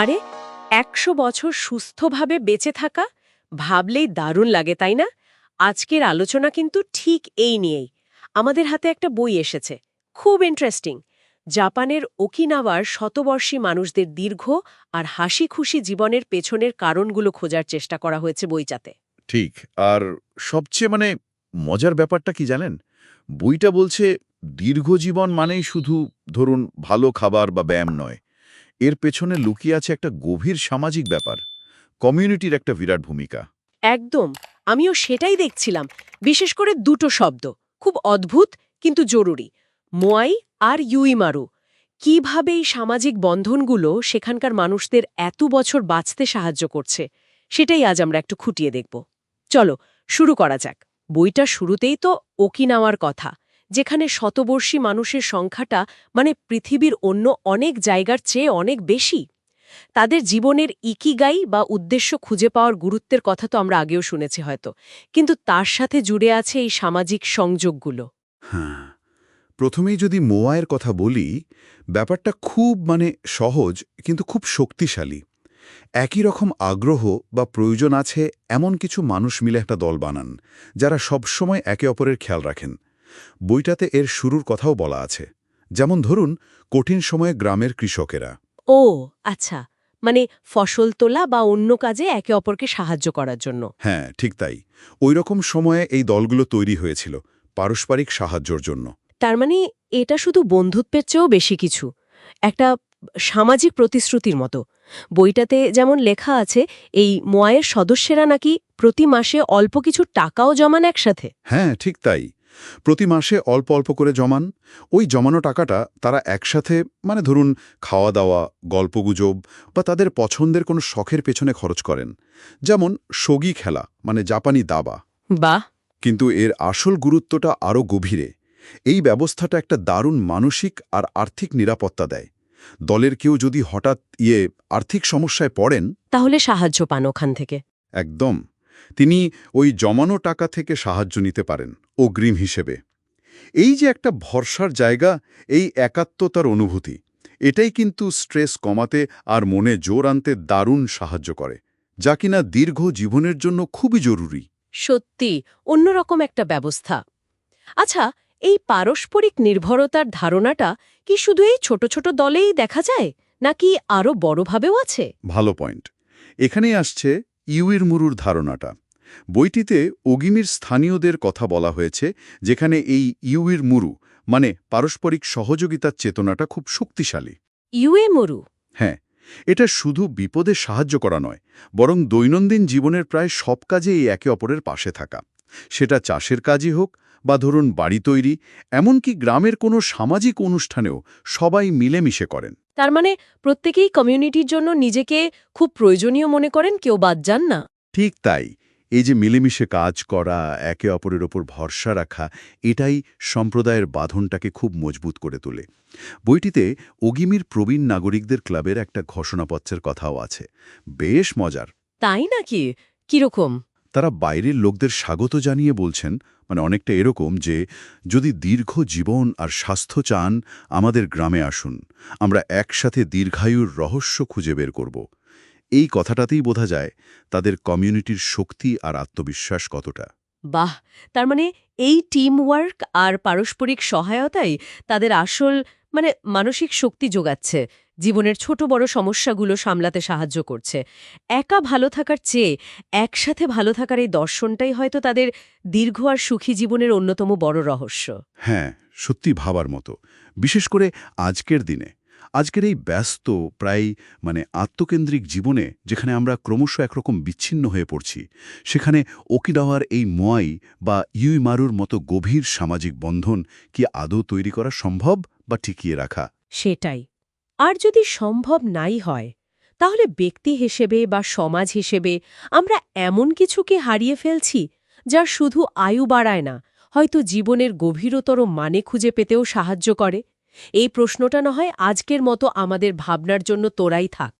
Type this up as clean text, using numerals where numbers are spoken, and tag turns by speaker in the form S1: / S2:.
S1: আরে ১০০ বছর সুস্থভাবে বেঁচে থাকা ভাবলেই দারুণ লাগে, তাই না? আজকের আলোচনা কিন্তু ঠিক এই নিয়েই। আমাদের হাতে একটা বই এসেছে, খুব ইন্টারেস্টিং। জাপানের ওকিনাওয়ার শতবর্ষী মানুষদের দীর্ঘ আর হাসি খুশি জীবনের পেছনের কারণগুলো খোঁজার চেষ্টা করা হয়েছে বইটাতে।
S2: ঠিক। আর সবচেয়ে মজার ব্যাপারটা কি জানেন? বইটা বলছে দীর্ঘজীবন মানেই শুধু ধরুন ভালো খাবার বা ব্যায়াম নয়। এর পেছনে লুকিয়ে আছে একটা গভীর সামাজিক ব্যাপার, কমিউনিটির একটা বিরাট ভূমিকা।
S1: একদম, আমিও সেটাই দেখছিলাম। বিশেষ করে দুটো শব্দ খুব অদ্ভুত কিন্তু জরুরি, মোয়াই আর ইউইমারু। কিভাবে এই সামাজিক বন্ধনগুলো সেখানকার মানুষদের এত বছর বাঁচতে সাহায্য করছে, সেটাই আজ আমরা একটু খুঁটিয়ে দেখব। চলো শুরু করা যাক। বইটা শুরুতেই তো ওকিনাওয়ার কথা, যেখানে শতবর্ষী মানুষের সংখ্যাটা পৃথিবীর অন্য অনেক জায়গার চেয়ে অনেক বেশি। তাদের জীবনের ইকিগাই বা উদ্দেশ্য খুঁজে পাওয়ার গুরুত্বের কথা তো আমরা আগেও শুনেছি হয়তো, কিন্তু তার সাথে জুড়ে আছে এই সামাজিক সংযোগগুলো।
S2: হ্যাঁ, প্রথমেই যদি মোয়ায়ের কথা বলি, ব্যাপারটা খুব সহজ কিন্তু খুব শক্তিশালী। একই রকম আগ্রহ বা প্রয়োজন আছে এমন কিছু মানুষ মিলে একটা দল বানান, যারা সবসময় একে অপরের খেয়াল রাখেন। বইটাতে এর শুরুর কথাও বলা আছে। যেমন ধরুন, কঠিন সময়ে গ্রামের কৃষকেরা।
S1: ও আচ্ছা, ফসল তোলা বা অন্য কাজে একে অপরকে সাহায্য করার জন্য।
S2: হ্যাঁ, ঠিক তাই। ওই রকম সময়ে এই দলগুলো তৈরি হয়েছিল পারস্পরিক সাহায্যের জন্য।
S1: তার এটা শুধু বন্ধুত্বের চেয়েও বেশি কিছু, একটা সামাজিক প্রতিশ্রুতির মতো। বইটাতে যেমন লেখা আছে, এই মোয়ায়ের সদস্যরা নাকি প্রতি মাসে অল্প কিছু টাকাও জমান একসাথে।
S2: হ্যাঁ, ঠিক তাই। প্রতি মাসে অল্প অল্প করে জমান। ওই জমানো টাকাটা তারা একসাথে ধরুন খাওয়া দাওয়া, গল্পগুজব বা তাদের পছন্দের কোনো শখের পেছনে খরচ করেন। যেমন শগি খেলা, জাপানি দাবা।
S1: বাহ।
S2: কিন্তু এর আসল গুরুত্বটা আরও গভীরে। এই ব্যবস্থাটা একটা দারুণ মানসিক আর আর্থিক নিরাপত্তা দেয়। দলের কেউ যদি হঠাৎ আর্থিক সমস্যায় পড়েন,
S1: তাহলে সাহায্য পান ওখান থেকে।
S2: একদম, তিনি ওই জমানো টাকা থেকে সাহায্য নিতে পারেন অগ্রিম হিসেবে। এই যে একটা ভরসার জায়গা, এই একাত্মতার অনুভূতি, এটাই কিন্তু স্ট্রেস কমাতে আর মনে জোর আনতে দারুণ সাহায্য করে, যা কিনা দীর্ঘ জীবনের জন্য খুবই জরুরি।
S1: সত্যি অন্যরকম একটা ব্যবস্থা। আচ্ছা, এই পারস্পরিক নির্ভরতার ধারণাটা কি শুধু এই ছোট ছোট দলেই দেখা যায়, নাকি আরও বড়ভাবেও আছে?
S2: ভালো পয়েন্ট। এখানেই আসছে ইউইরমুরুর ধারণাটা। বইটিতে ওগিমির স্থানীয়দের কথা বলা হয়েছে, যেখানে এই ইউইরমুরু পারস্পরিক সহযোগিতার চেতনাটা খুব শক্তিশালী।
S1: ইউএমুরু।
S2: হ্যাঁ, এটা শুধু বিপদে সাহায্য করা নয়, বরং দৈনন্দিন জীবনের প্রায় সব কাজে এই একে অপরের পাশে থাকা। সেটা চাষের কাজই হোক বা ধরুন বাড়ি তৈরি, এমনকি গ্রামের কোনো সামাজিক অনুষ্ঠানেও সবাই মিলেমিশে করেন।
S1: তার প্রত্যেকেই কমিউনিটির জন্য নিজেকে খুব প্রয়োজনীয় মনে করেন, কেউ বাদ যান না।
S2: ঠিক তাই। এই যে মিলেমিশে কাজ করা, একে অপরের ওপর ভরসা রাখা, এটাই সম্প্রদায়ের বাঁধনটাকে খুব মজবুত করে তোলে। বইটিতে ওগিমির প্রবীণ নাগরিকদের ক্লাবের একটা ঘোষণাপত্রের কথাও আছে, বেশ মজার।
S1: তাই নাকি? কিরকম?
S2: তারা বাইরের লোকদের স্বাগত জানিয়ে বলছেন, অনেকটা এরকম যে, যদি দীর্ঘ জীবন আর স্বাস্থ্য চান, আমাদের গ্রামে আসুন, আমরা একসাথে দীর্ঘায়ুর রহস্য খুঁজে বের করব। এই কথাটাতেই বোঝা যায় তাদের কমিউনিটির শক্তি আর আত্মবিশ্বাস কতটা।
S1: বাহ। তার এই টিম ওয়ার্ক আর পারস্পরিক সহায়তাই তাদের আসল মানসিক শক্তি যোগাচ্ছে, জীবনের ছোট বড় সমস্যাগুলো সামলাতে সাহায্য করছে। একা ভালো থাকার চেয়ে একসাথে ভালো থাকার এই দর্শনটাই হয়তো তাদের দীর্ঘ আর সুখী জীবনের অন্যতম বড় রহস্য।
S2: হ্যাঁ, সত্যি ভাবার মতো। বিশেষ করে আজকের দিনে, আজকের এই ব্যস্ত প্রায় আত্মকেন্দ্রিক জীবনে, যেখানে আমরা ক্রমশ একরকম বিচ্ছিন্ন হয়ে পড়ছি, সেখানে ওকিনাওয়ার এই মোয়াই বা ইউইমারুর মতো গভীর সামাজিক বন্ধন কি আদৌ তৈরি করা সম্ভব বা টিকিয়ে রাখা?
S1: সেটাই। আর যদি সম্ভব নাই হয়, তাহলে ব্যক্তি হিসেবে বা সমাজ হিসেবে আমরা এমন কিছুকে হারিয়ে ফেলছি যা শুধু আয়ু বাড়ায় না, হয়তো জীবনের গভীরতর মানে খুঁজে পেতেও সাহায্য করে। এই প্রশ্নটা না হয় আজকের মতো আমাদের ভাবনার জন্য তোরাই থাক।